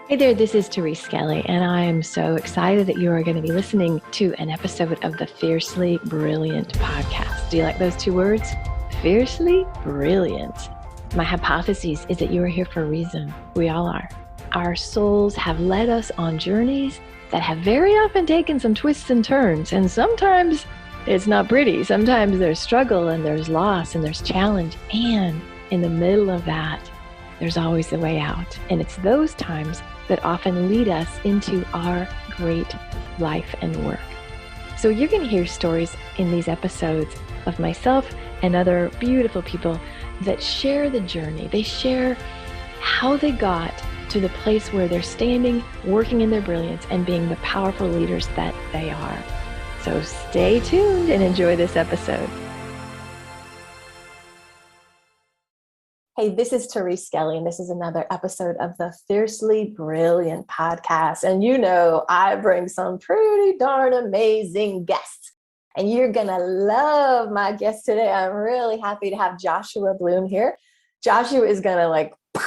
Hey there, this is Therese Skelly, and I am so excited that you are going to be listening to an episode of the Fiercely Brilliant podcast. Do you like those two words? Fiercely Brilliant. My hypothesis is that you are here for a reason. We all are. Our souls have led us on journeys that have very often taken some twists and turns, and sometimes it's not pretty. Sometimes there's struggle and there's loss and there's challenge, and in the middle of that, there's always a way out. And it's those times that often lead us into our great life and work. So you're going to hear stories in these episodes of myself and other beautiful people that share the journey. They share how they got to the place where they're standing, working in their brilliance, and being the powerful leaders that they are. So stay tuned and enjoy this episode. Hey, this is Therese Skelly, and this is another episode of the Fiercely Brilliant podcast. And you know, I bring some pretty darn amazing guests, and you're going to love my guest today. I'm really happy to have Joshua Bloom here. Joshua is going to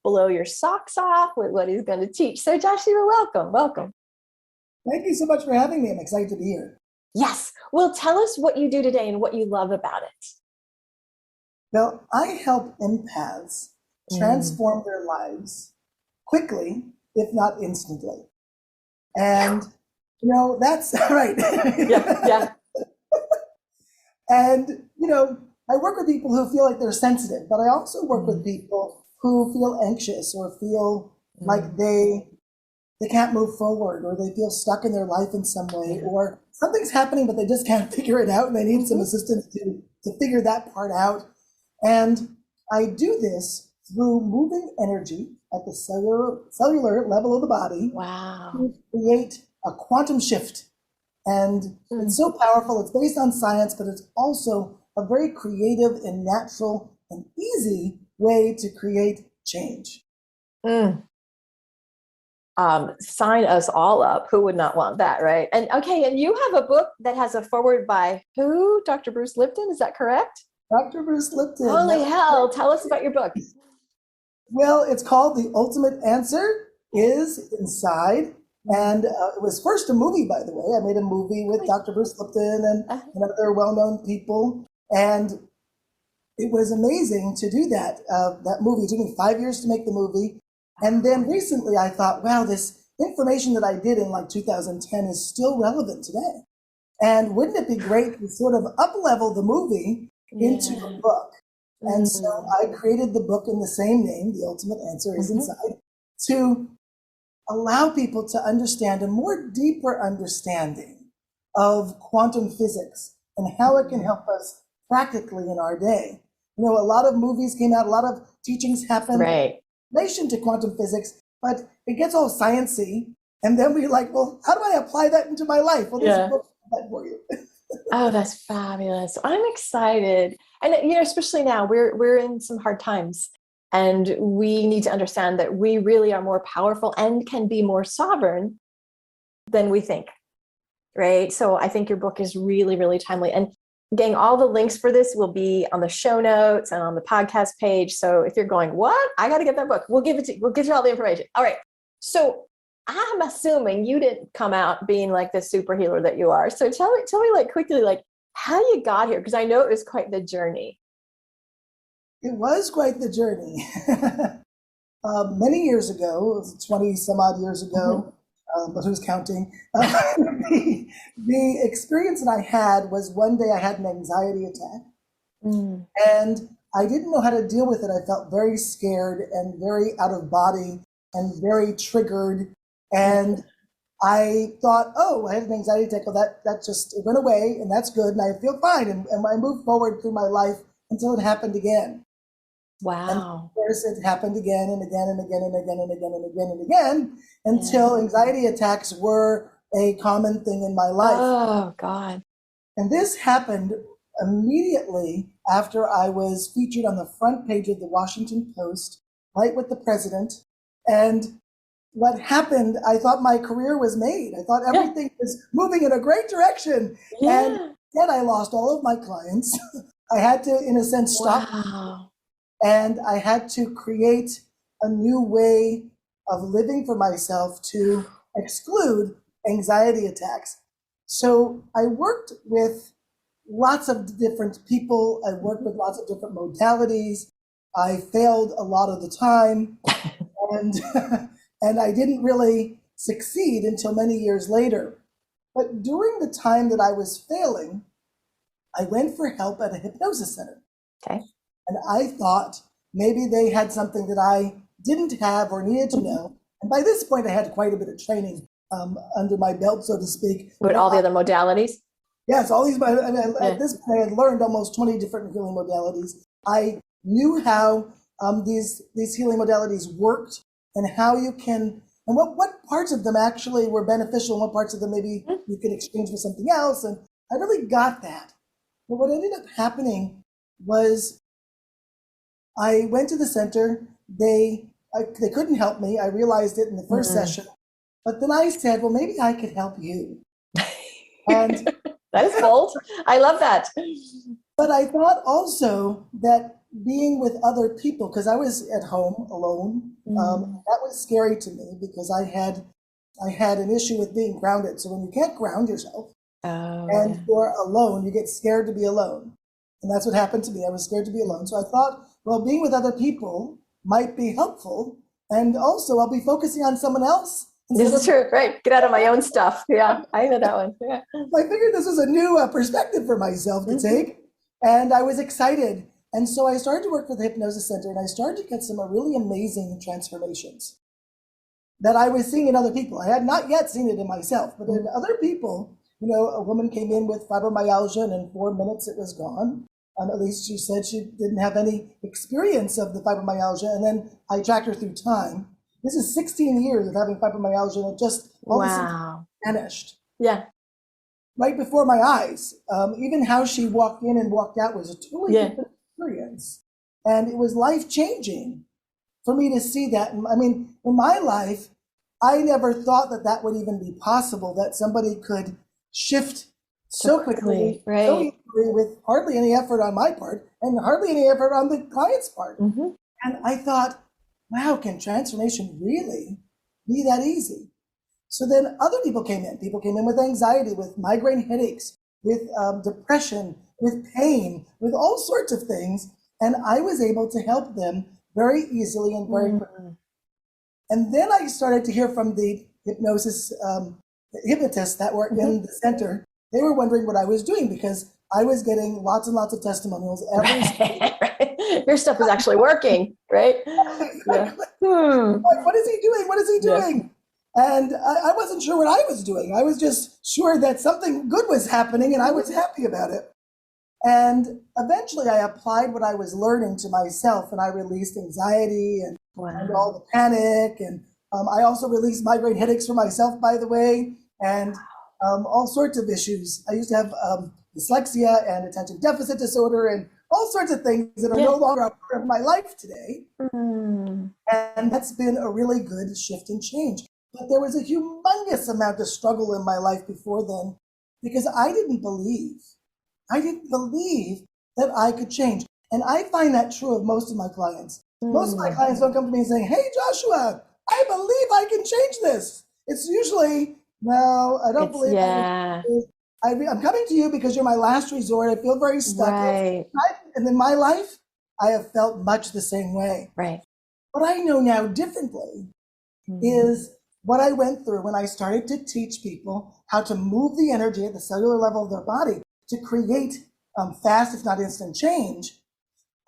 blow your socks off with what he's going to teach. So Joshua, welcome. Thank you so much for having me. I'm excited to be here. Yes. Well, tell us what you do today and what you love about it. Well, I help empaths transform their lives quickly, if not instantly. And, that's right. Yeah. And, I work with people who feel like they're sensitive, but I also work with people who feel anxious or feel like they can't move forward, or they feel stuck in their life in some way, or something's happening, but they just can't figure it out, and they need some assistance to figure that part out. And I do this through moving energy at the cellular level of the body. Wow. To create a quantum shift. And it's so powerful. It's based on science, but it's also a very creative and natural and easy way to create change. Sign us all up. Who would not want that, right? And you have a book that has a foreword by who? Dr. Bruce Lipton, is that correct? Dr. Bruce Lipton. Holy hell. Tell us about your book. Well, it's called The Ultimate Answer is Inside. And it was first a movie, by the way. I made a movie with Dr. Bruce Lipton and other well-known people. And it was amazing to do that movie. It took me 5 years to make the movie. And then recently I thought, wow, this information that I did in 2010 is still relevant today. And wouldn't it be great to sort of up-level the movie into a book? And so I created the book in the same name, The Ultimate Answer is Inside, to allow people to understand a more deeper understanding of quantum physics and how it can help us practically in our day. A lot of movies came out, a lot of teachings happened in relation to quantum physics, but it gets all sciencey. And then we're like, well, how do I apply that into my life? Well, this book is that for you. Oh, that's fabulous. I'm excited. And, especially now we're in some hard times, and we need to understand that we really are more powerful and can be more sovereign than we think. Right. So I think your book is really, really timely. And gang, all the links for this will be on the show notes and on the podcast page. So if you're going, what? I got to get that book. We'll give it to you. We'll give you all the information. All right. So I'm assuming you didn't come out being like the super healer that you are. So tell me quickly, how you got here, because I know it was quite the journey. It was quite the journey. Many years ago, it was 20 some odd years ago, but who's counting? The experience that I had was one day I had an anxiety attack, and I didn't know how to deal with it. I felt very scared and very out of body and very triggered. And I thought, I had an anxiety attack. Well, that just it went away, and that's good, and I feel fine. And I moved forward through my life until it happened again. Wow. And of course, it happened again and again and again and again and again and again and again until anxiety attacks were a common thing in my life. Oh, God. And this happened immediately after I was featured on the front page of the Washington Post, right with the president. And what happened, I thought my career was made. I thought everything was moving in a great direction. And then I lost all of my clients. I had to, in a sense, stop. Wow. And I had to create a new way of living for myself to exclude anxiety attacks. So I worked with lots of different people. I worked with lots of different modalities. I failed a lot of the time, and and I didn't really succeed until many years later. But during the time that I was failing, I went for help at a hypnosis center. Okay. And I thought maybe they had something that I didn't have or needed to know. And by this point, I had quite a bit of training under my belt, so to speak. With all the other modalities? Yes, all these. At this point, I had learned almost 20 different healing modalities. I knew how these healing modalities worked and how you can, and what parts of them actually were beneficial and what parts of them maybe you could exchange for something else. And I really got that. But what ended up happening was I went to the center. They couldn't help me. I realized it in the first session. But then I said, well, maybe I could help you. And that is bold. I love that. But I thought also that being with other people, because I was at home alone, that was scary to me because I had an issue with being grounded. So when you can't ground yourself and you're alone, you get scared to be alone. And that's what happened to me. I was scared to be alone. So I thought, well, being with other people might be helpful. And also I'll be focusing on someone else. This is true, right? Get out of my own stuff. Yeah, I know that one. Yeah. I figured this was a new perspective for myself to take. And I was excited. And so I started to work with the Hypnosis Center, and I started to get some really amazing transformations that I was seeing in other people. I had not yet seen it in myself, but in other people, a woman came in with fibromyalgia, and in 4 minutes it was gone. At least she said she didn't have any experience of the fibromyalgia. And then I tracked her through time. This is 16 years of having fibromyalgia, and it just all of a sudden vanished. Yeah. Right before my eyes. Even how she walked in and walked out was a totally different experience. And it was life-changing for me to see that. I mean, in my life, I never thought that would even be possible, that somebody could shift so quickly, so easily, with hardly any effort on my part and hardly any effort on the client's part. And I thought, wow, can transformation really be that easy? So then other people came in. People came in with anxiety, with migraine headaches, with depression, with pain, with all sorts of things. And I was able to help them very easily and very quickly. And then I started to hear from the hypnotists that were in the center. They were wondering what I was doing because I was getting lots and lots of testimonials every Your stuff is actually working, right? Like, what is he doing? What is he doing? And I wasn't sure what I was doing. I was just sure that something good was happening and I was happy about it. And eventually I applied what I was learning to myself, and I released anxiety and all the panic. And I also released migraine headaches for myself, by the way, and all sorts of issues. I used to have dyslexia and attention deficit disorder and all sorts of things that are no longer a part of my life today. And that's been a really good shift and change. But there was a humongous amount of struggle in my life before then because I didn't believe that I could change. And I find that true of most of my clients. Most of my clients don't come to me saying, hey, Joshua, I believe I can change this. It's usually, no, I don't believe I'm coming to you because you're my last resort. I feel very stuck. And in my life, I have felt much the same way. What I know now differently is what I went through when I started to teach people how to move the energy at the cellular level of their body to create fast, if not instant change.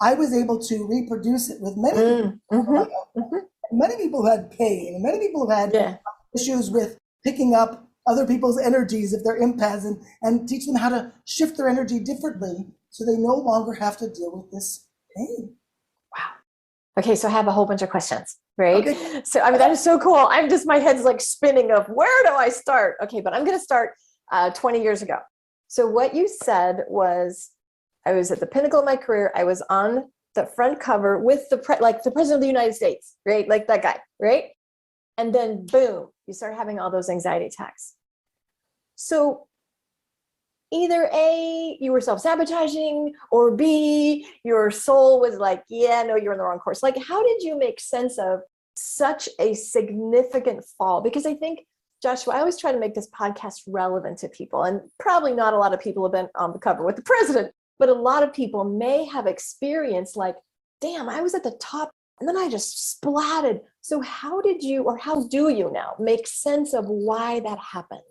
I was able to reproduce it with many people. Many people who had pain, and many people who had issues with picking up other people's energies if they're empaths, and teach them how to shift their energy differently so they no longer have to deal with this pain. Wow. Okay, so I have a whole bunch of questions, right? Okay. So I mean, that is so cool. My head's like spinning of where do I start? Okay, but I'm going to start 20 years ago. So what you said was, I was at the pinnacle of my career. I was on the front cover with the president of the United States, right? Like that guy, right? And then boom, you start having all those anxiety attacks. So either A, you were self-sabotaging, or B, your soul was like, yeah, no, you're in the wrong course. Like, how did you make sense of such a significant fall? Because I think, Joshua, I always try to make this podcast relevant to people, and probably not a lot of people have been on the cover with the president, but a lot of people may have experienced like, damn, I was at the top and then I just splatted. So how did you, or how do you now make sense of why that happens?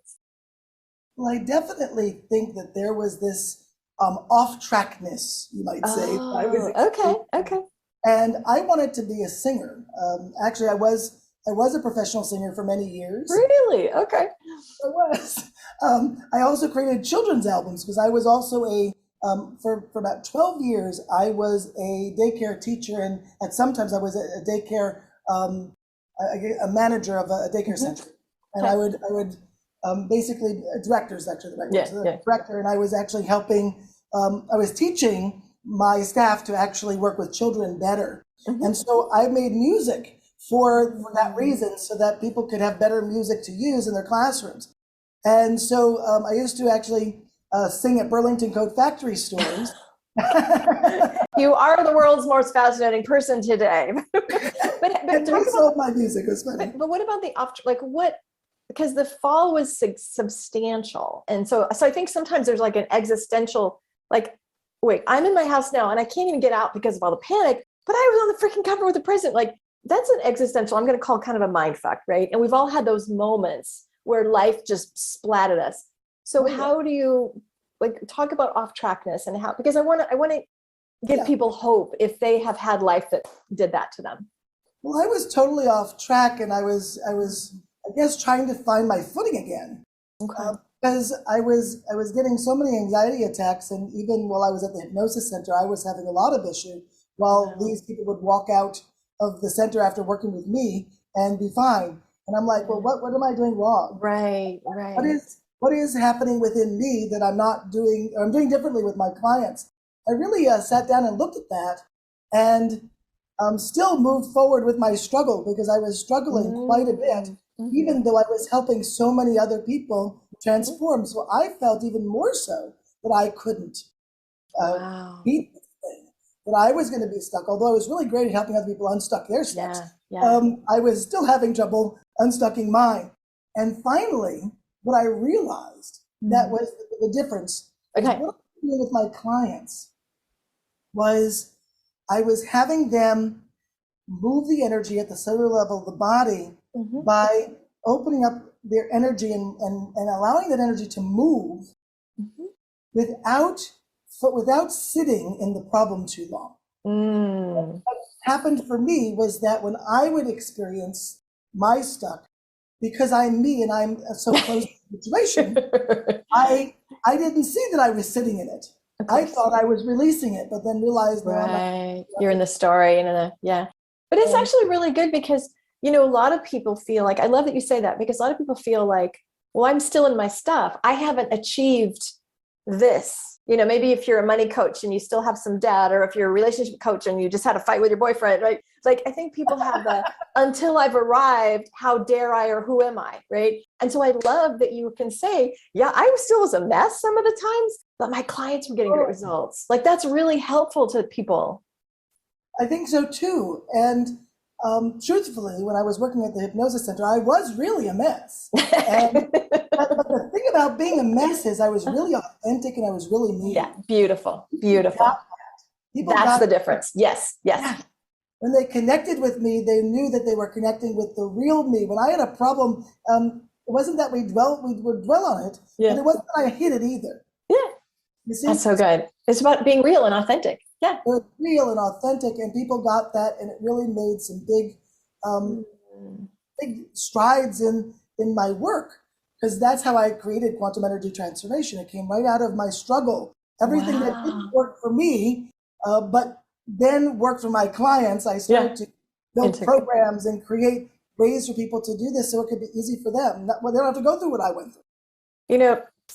Well, I definitely think that there was this off-trackness, you might say. Oh, okay. And I wanted to be a singer. Actually, I was a professional singer for many years. Really? Okay. I was. I also created children's albums because I was also for about 12 years, I was a daycare teacher, and at sometimes I was a daycare, a manager of a daycare center. And I would basically, director's actually the right word, so the director, and I was actually helping, I was teaching my staff to actually work with children better. And so I made music for that reason, so that people could have better music to use in their classrooms. And so I used to actually sing at Burlington Coat Factory stores. You are the world's most fascinating person today. but I sold my music, it was funny. But what about the because the fall was substantial. And so I think sometimes there's like an existential, like, wait, I'm in my house now and I can't even get out because of all the panic, but I was on the freaking cover with the president. Like, that's an existential, I'm going to call kind of a mind fuck, right? And we've all had those moments where life just splatted us. So how do you talk about off trackness and how, because I want to give people hope if they have had life that did that to them. Well, I was totally off track, and I was I guess trying to find my footing again. Because I was getting so many anxiety attacks, and even while I was at the hypnosis center, I was having a lot of issue while these people would walk out of the center after working with me and be fine. And I'm like, well, what am I doing wrong? Right. What is happening within me that I'm not doing, or I'm doing differently with my clients? I really sat down and looked at that, and still moved forward with my struggle, because I was struggling quite a bit, even though I was helping so many other people transform. So I felt even more so that I couldn't beat this thing, that I was going to be stuck. Although I was really great at helping other people unstuck their stuff, I was still having trouble unstucking mine. And finally, what I realized that was the difference. What I was doing with my clients was I was having them move the energy at the cellular level of the body by opening up their energy and allowing that energy to move without sitting in the problem too long. What happened for me was that when I would experience my stuck, because I'm me and I'm so close to the situation, I didn't see that I was sitting in it. I thought I was releasing it, but then realized that you're in the story and but it's actually really good, because a lot of people feel like, I love that you say that, because a lot of people feel like, well, I'm still in my stuff, I haven't achieved this. Maybe if you're a money coach and you still have some debt, or if you're a relationship coach and you just had a fight with your boyfriend, right? Like, I think people have the until I've arrived, how dare I, or who am I, right? And so I love that you can say, yeah, I still was a mess some of the times, but my clients were getting great results. Like, that's really helpful to people. I think so too. And truthfully, when I was working at the hypnosis center, I was really a mess. And, but the thing about being a mess is I was really authentic and I was really me. Yeah, beautiful. That's the difference. Yes. When they connected with me, they knew that they were connecting with the real me. When I had a problem, it wasn't that we would dwell on it, but it wasn't that I hid it either. Yeah, you see? That's so good. It's about being real and authentic. Yeah, it was real and authentic, and people got that, and it really made some big strides in my work, because that's how I created quantum energy transformation. It came right out of my struggle. Everything that didn't work for me, but then worked for my clients, I started to build programs and create ways for people to do this so it could be easy for them. They don't have to go through what I went through.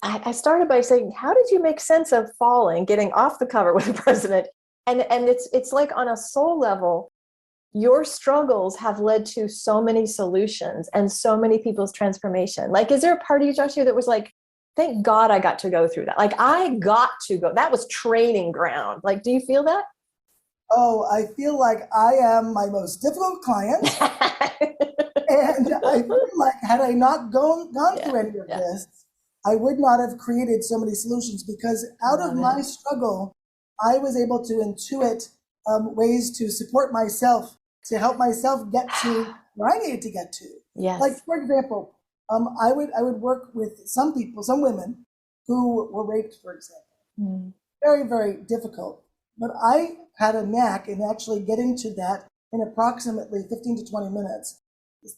I started by saying, how did you make sense of falling, getting off the cover with the president? And it's like, on a soul level, your struggles have led to so many solutions and so many people's transformation. Like, is there a part of you, Joshua, that was like, thank God I got to go through that? Like, I got to go. That was training ground. Like, do you feel that? Oh, I feel like I am my most difficult client. I feel like had I not gone through any of this, I would not have created so many solutions, because out of my struggle, I was able to intuit ways to support myself, to help myself get to where I needed to get to. Yes. Like, for example, I would work with some people, some women who were raped, for example. Very, very difficult. But I had a knack in actually getting to that in approximately 15 to 20 minutes.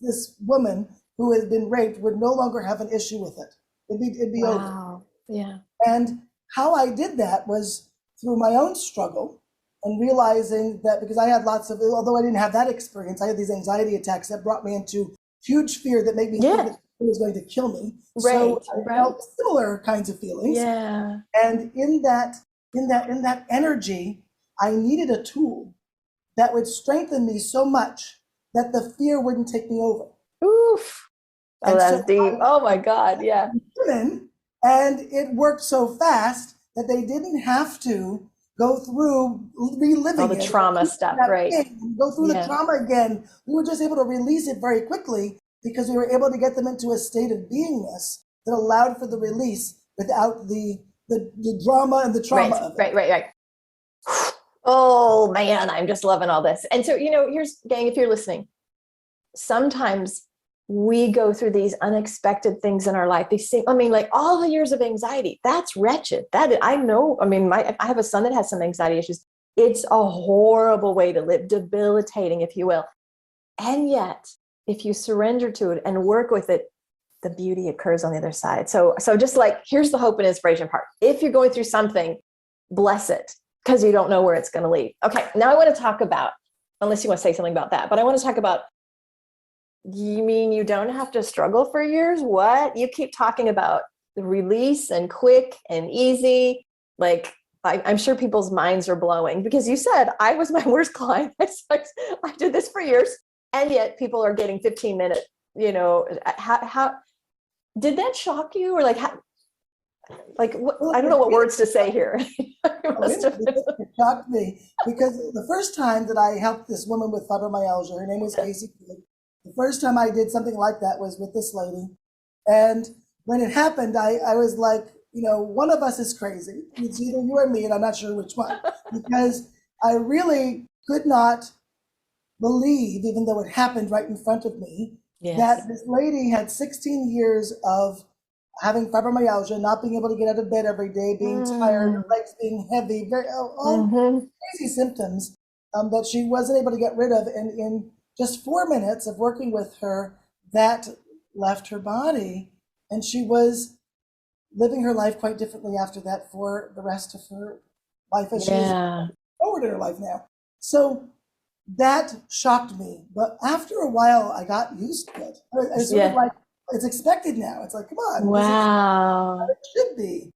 This woman who had been raped would no longer have an issue with it. It'd be over. Yeah. And how I did that was through my own struggle, and realizing that, because I had lots of, although I didn't have that experience, I had these anxiety attacks that brought me into huge fear that made me think that it was going to kill me. So I felt similar kinds of feelings. Yeah. And in that energy, I needed a tool that would strengthen me so much that the fear wouldn't take me over. Oof. Oh, And that's deep. Oh my God. Yeah. And it worked so fast that they didn't have to go through reliving all the trauma stuff, right? Go through the trauma again. We were just able to release it very quickly, because we were able to get them into a state of beingness that allowed for the release without the drama and the trauma of it. Right. Oh man, I'm just loving all this. And so, here's, gang, if you're listening, sometimes we go through these unexpected things in our life. Like all the years of anxiety, that's wretched. I know, I have a son that has some anxiety issues. It's a horrible way to live, debilitating, if you will. And yet, if you surrender to it and work with it, the beauty occurs on the other side. So just like, here's the hope and inspiration part. If you're going through something, bless it, because you don't know where it's going to lead. Okay, now I want to talk about, unless you want to say something about that, but I want to talk about, you mean you don't have to struggle for years? What? You keep talking about the release and quick and easy. Like, I'm sure people's minds are blowing, because you said, I was my worst client. I did this for years. And yet people are getting 15-minute, how did that shock you? Or like, how, like, what, I don't know what words to say here. It shocked me, because the first time that I helped this woman with fibromyalgia, her name was Casey. The first time I did something like that was with this lady. And when it happened, I was like, one of us is crazy. It's either you or me, and I'm not sure which one, because I really could not believe, even though it happened right in front of me, that this lady had 16 years of having fibromyalgia, not being able to get out of bed every day, being tired, her legs being heavy, all crazy symptoms that she wasn't able to get rid of. And in just 4 minutes of working with her, that left her body, and she was living her life quite differently after that for the rest of her life, as she is forward in her life now. So that shocked me, but after a while, I got used to it. I sort of like, it's expected now. It's like, come on, wow, this is how it should be.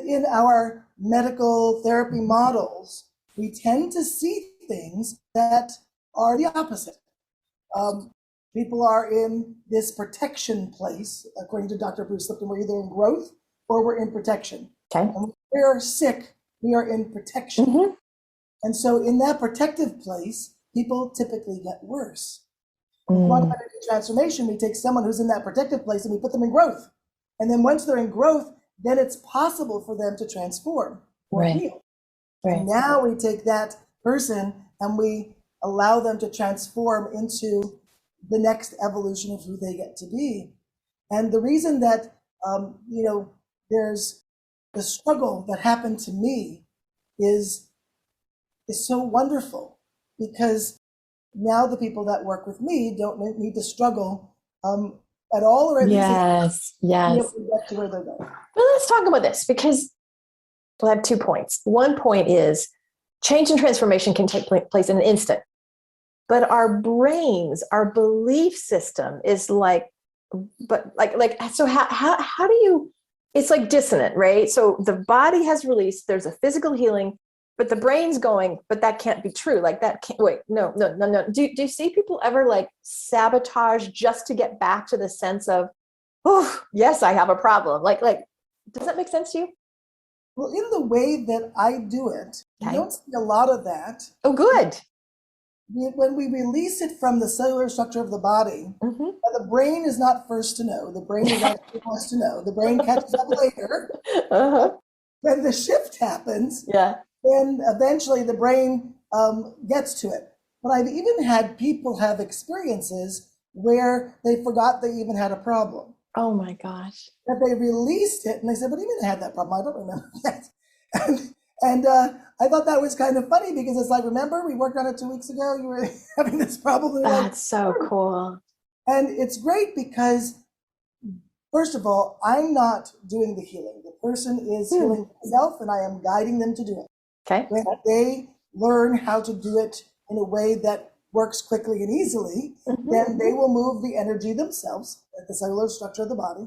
In our medical therapy models, we tend to see things that are the opposite. People are in this protection place, according to Dr. Bruce Lipton. We're either in growth or we're in protection. Okay. And when we are sick, we are in protection. And so in that protective place, people typically get worse. In quantum energy transformation, we take someone who's in that protective place and we put them in growth. And then once they're in growth, then it's possible for them to transform or heal. And now we take that person and we allow them to transform into the next evolution of who they get to be. And the reason that, there's the struggle that happened to me is so wonderful, because now the people that work with me don't need to struggle at all, or at least yes. get to where they're going. Well, let's talk about this, because we'll have 2 points. One point is change and transformation can take place in an instant, but our brains, our belief system is so how do you, it's like dissonant, right? So the body has released, there's a physical healing, but the brain's going, but that can't be true. Like that can't, wait, no. Do you see people ever like sabotage just to get back to the sense of, oh, yes, I have a problem. Like, does that make sense to you? Well, in the way that I do it, you don't see a lot of that. Oh, good. when we release it from the cellular structure of the body, the brain is not first to know. The brain is actually last to know. The brain catches up later. When the shift happens, then eventually the brain gets to it. But I've even had people have experiences where they forgot they even had a problem. Oh my gosh. That they released it and they said, "What do you mean I had that problem? I don't remember that." And I thought that was kind of funny because it's like, remember, we worked on it 2 weeks ago. You were having this problem. That's so cool. And it's great because, first of all, I'm not doing the healing. The person is healing themselves, and I am guiding them to do it. Okay. When they learn how to do it in a way that works quickly and easily, then they will move the energy themselves at the cellular structure of the body.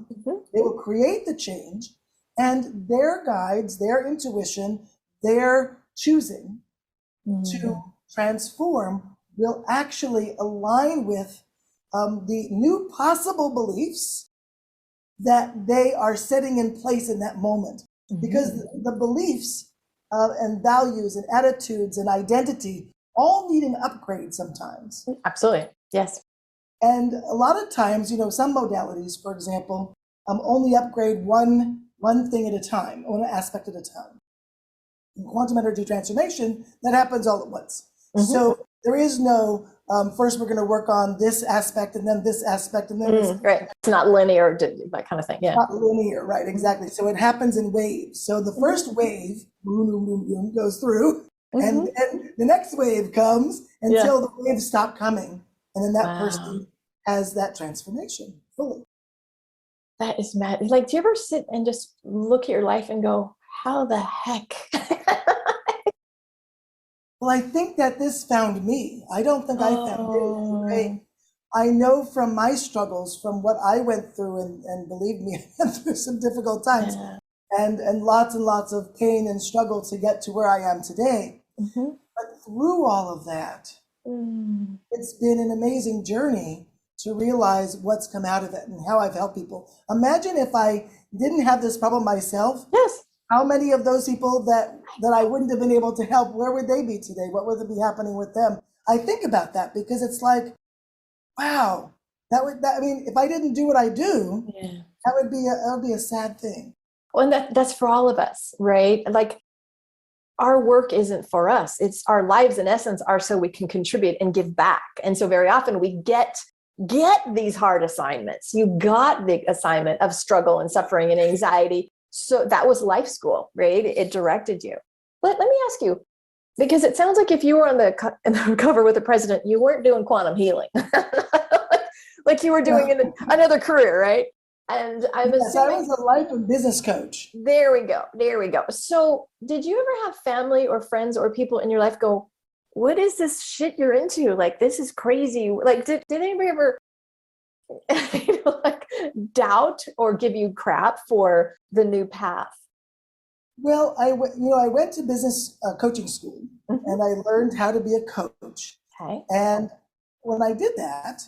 They will create the change, and their guides, their intuition, their choosing to transform will actually align with the new possible beliefs that they are setting in place in that moment. Because the beliefs and values and attitudes and identity all need an upgrade sometimes. Absolutely. Yes. And a lot of times, some modalities, for example, only upgrade one thing at a time, one aspect at a time. In quantum energy transformation, that happens all at once. So there is no, first we're going to work on this aspect and then this aspect and then this. Right. It's not linear, that kind of thing. Yeah. Not linear, right, exactly. So it happens in waves. So the first wave, boom, boom, boom, boom, goes through, and then the next wave comes until the waves stop coming. And then that person has that transformation fully. That is mad. Like, do you ever sit and just look at your life and go, how the heck? Well, I think that this found me. I don't think I found it. I know from my struggles, from what I went through, and believe me, I went through some difficult times and lots of pain and struggle to get to where I am today. But through all of that, it's been an amazing journey to realize what's come out of it and how I've helped people. Imagine if I didn't have this problem myself. Yes. How many of those people that I wouldn't have been able to help, where would they be today? What would be happening with them? I think about that because it's like, wow, I mean, if I didn't do what I do, that would be a sad thing. Well, and that's for all of us, right? Like, our work isn't for us. It's our lives, in essence, are so we can contribute and give back. And so very often we get these hard assignments. You got the assignment of struggle and suffering and anxiety. So that was life school, right? It directed you. But let me ask you, because it sounds like if you were on the cover with the president, you weren't doing quantum healing. Like you were doing another career, right? And I'm assuming I was a life and business coach. There we go. So did you ever have family or friends or people in your life go, what is this shit you're into? Like, this is crazy. Like, did anybody ever like doubt or give you crap for the new path? Well, I went to business coaching school and I learned how to be a coach. Okay. And when I did that,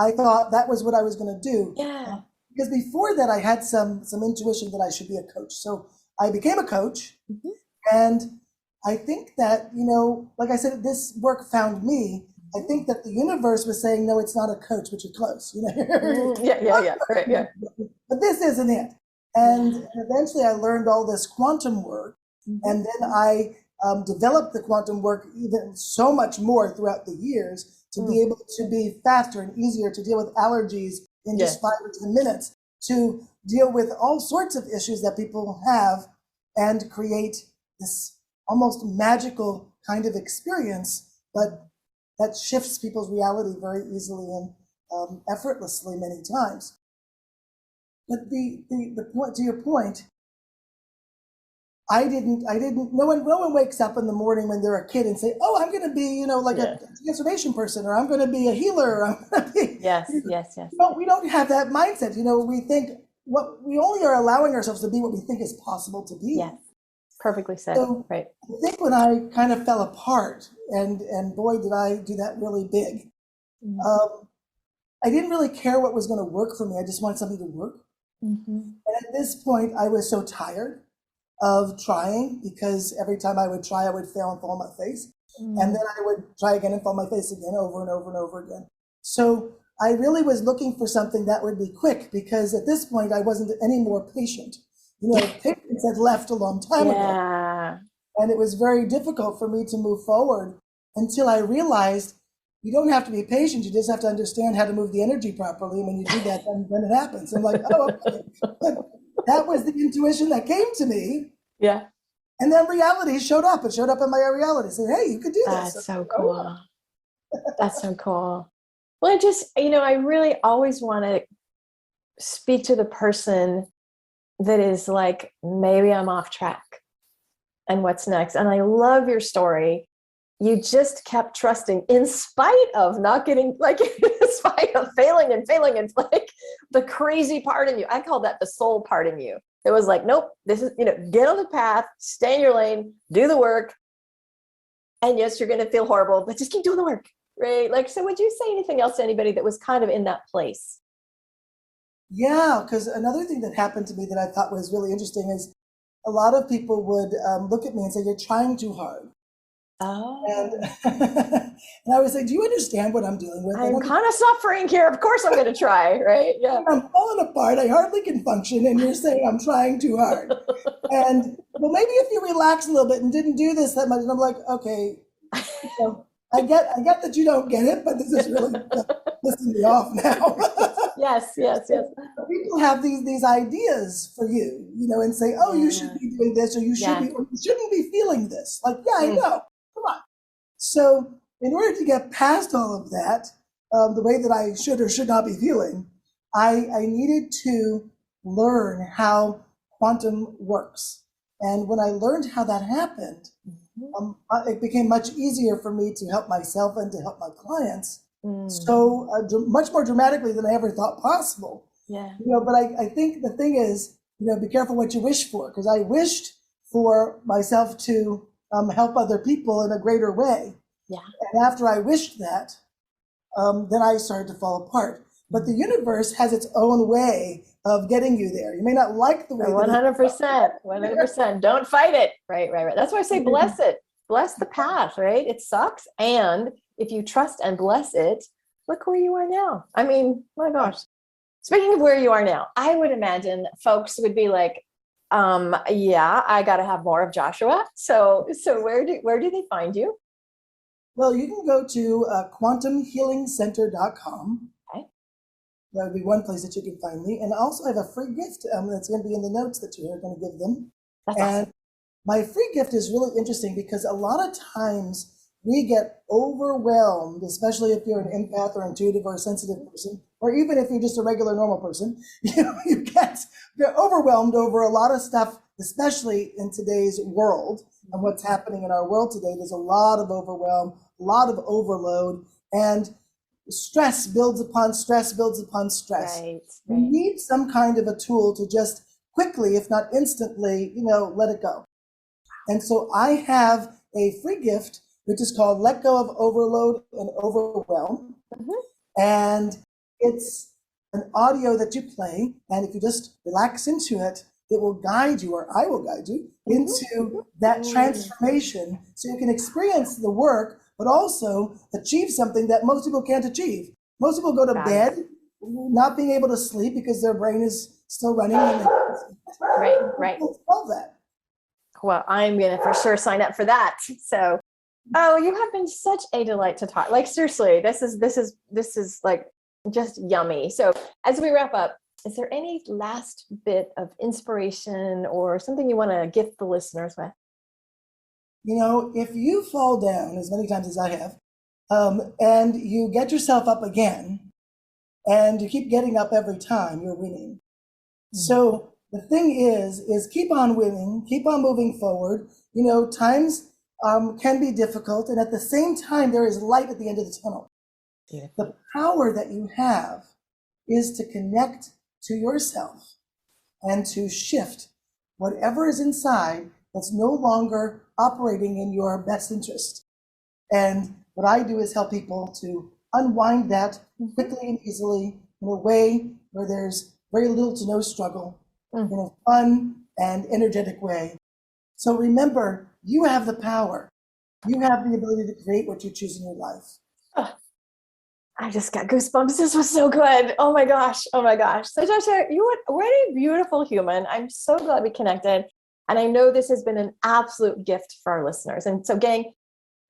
I thought that was what I was going to do. Yeah. Because before that, I had some intuition that I should be a coach. So I became a coach. And I think that, like I said, this work found me. I think that the universe was saying, no, it's not a coach, but you're close. Yeah. Right, yeah. But this isn't it. And eventually I learned all this quantum work. And then I developed the quantum work even so much more throughout the years to be able to be faster and easier to deal with allergies in just 5 or 10 minutes, to deal with all sorts of issues that people have and create this almost magical kind of experience, but that shifts people's reality very easily and effortlessly many times. But the point, to your point, no one wakes up in the morning when they're a kid and say, oh, I'm going to be, like a transformation person, or I'm going to be a healer. Or I'm going to be, yes. No, we don't have that mindset. We think we only are allowing ourselves to be what we think is possible to be. Yes. Perfectly said. So right. I think when I kind of fell apart, and boy, did I do that really big. I didn't really care what was going to work for me. I just wanted something to work. And at this point, I was so tired of trying, because every time I would try, I would fail and fall on my face. And then I would try again and fall on my face again over and over and over again. So I really was looking for something that would be quick, because at this point I wasn't any more patient. Patience had left a long time ago. And it was very difficult for me to move forward until I realized you don't have to be patient. You just have to understand how to move the energy properly. And when you do that, then it happens. I'm like, oh, okay. That was the intuition that came to me. Yeah. And then reality showed up. It showed up in my reality. Said, hey, you could do this. That's so cool. That's so cool. Well, I really always want to speak to the person that is like, maybe I'm off track and what's next. And I love your story. You just kept trusting in spite of not getting, like, in spite of failing and like the crazy part in you. I call that the soul part in you. It was like, nope, this is, get on the path, stay in your lane, do the work. And yes, you're going to feel horrible, but just keep doing the work, right? Like, so would you say anything else to anybody that was kind of in that place? Yeah, because another thing that happened to me that I thought was really interesting is a lot of people would look at me and say, you're trying too hard. Oh. And I would say, do you understand what I'm dealing with? I'm kind of suffering here. Of course I'm going to try, right? Yeah. I'm falling apart. I hardly can function. And you're saying I'm trying too hard. And well, maybe if you relax a little bit and didn't do this that much. And I'm like, okay, I get that you don't get it, but this is really pissing me off now. Yes. People have these ideas for you, and say, oh, you should be doing this, or you shouldn't be feeling this. Like, yeah, I know. Come on. So in order to get past all of that, the way that I should or should not be feeling, I needed to learn how quantum works. And when I learned how that happened, it became much easier for me to help myself and to help my clients. So much more dramatically than I ever thought possible. Yeah. But I think the thing is, be careful what you wish for, because I wished for myself to help other people in a greater way. Yeah. And after I wished that, then I started to fall apart. But the universe has its own way of getting you there. You may not like the way. 100%. Don't fight it. Right. That's why I say bless it. Bless the path, right? It sucks. And if you trust and bless it, look where you are now. I mean, my gosh. Speaking of where you are now, I would imagine folks would be like, I got to have more of Joshua. So where do they find you? Well, you can go to quantumhealingcenter.com. Okay. That would be one place that you can find me. And I also have a free gift that's going to be in the notes that you're going to give them. That's awesome. My free gift is really interesting because a lot of times we get overwhelmed, especially if you're an empath or intuitive or a sensitive person, or even if you're just a regular normal person, you get overwhelmed over a lot of stuff, especially in today's world and what's happening in our world today. There's a lot of overwhelm, a lot of overload, and stress builds upon stress builds upon stress. Right. You need some kind of a tool to just quickly, if not instantly, let it go. And so I have a free gift, which is called Let Go of Overload and Overwhelm. And it's an audio that you play. And if you just relax into it, it will guide you, or I will guide you, into that transformation so you can experience the work, but also achieve something that most people can't achieve. Most people go to bed not being able to sleep because their brain is still running. Right. All that. Well, I'm going to for sure sign up for that. So, you have been such a delight to talk. Like, seriously, this is like just yummy. So as we wrap up, is there any last bit of inspiration or something you want to gift the listeners with? If you fall down as many times as I have, and you get yourself up again, and you keep getting up every time, you're winning. So the thing is keep on winning, keep on moving forward. Times can be difficult, and at the same time, there is light at the end of the tunnel. Yeah. The power that you have is to connect to yourself and to shift whatever is inside that's no longer operating in your best interest. And what I do is help people to unwind that quickly and easily in a way where there's very little to no struggle, in a fun and energetic way. So remember, you have the power. You have the ability to create what you choose in your life. Oh, I just got goosebumps. This was so good. Oh my gosh. Oh my gosh. So Joshua, what a beautiful human. I'm so glad we connected. And I know this has been an absolute gift for our listeners. And so gang,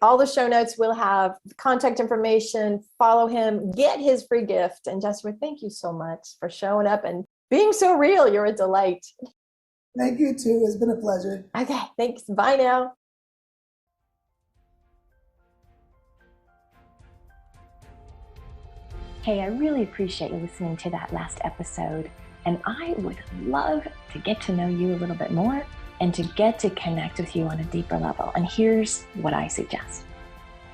all the show notes will have contact information, follow him, get his free gift. And Joshua, thank you so much for showing up and being so real. You're a delight. Thank you too. It's been a pleasure. Okay, thanks. Bye now. Hey, I really appreciate you listening to that last episode, and I would love to get to know you a little bit more and to get to connect with you on a deeper level. And here's what I suggest.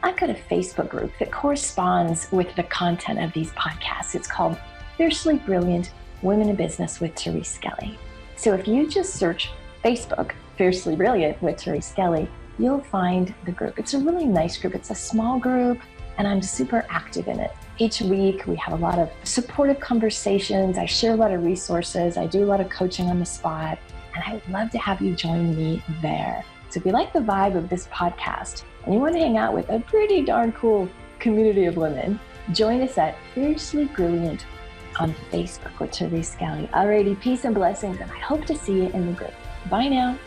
I've got a Facebook group that corresponds with the content of these podcasts. It's called Fiercely Brilliant Women in Business with Therese Skelly. So if you just search Facebook, Fiercely Brilliant with Therese Skelly, you'll find the group. It's a really nice group. It's a small group, and I'm super active in it. Each week, we have a lot of supportive conversations. I share a lot of resources. I do a lot of coaching on the spot, and I would love to have you join me there. So if you like the vibe of this podcast and you want to hang out with a pretty darn cool community of women, join us at Fiercely Brilliant on Facebook with Therese Skelly. Alrighty, peace and blessings, and I hope to see you in the group. Bye now.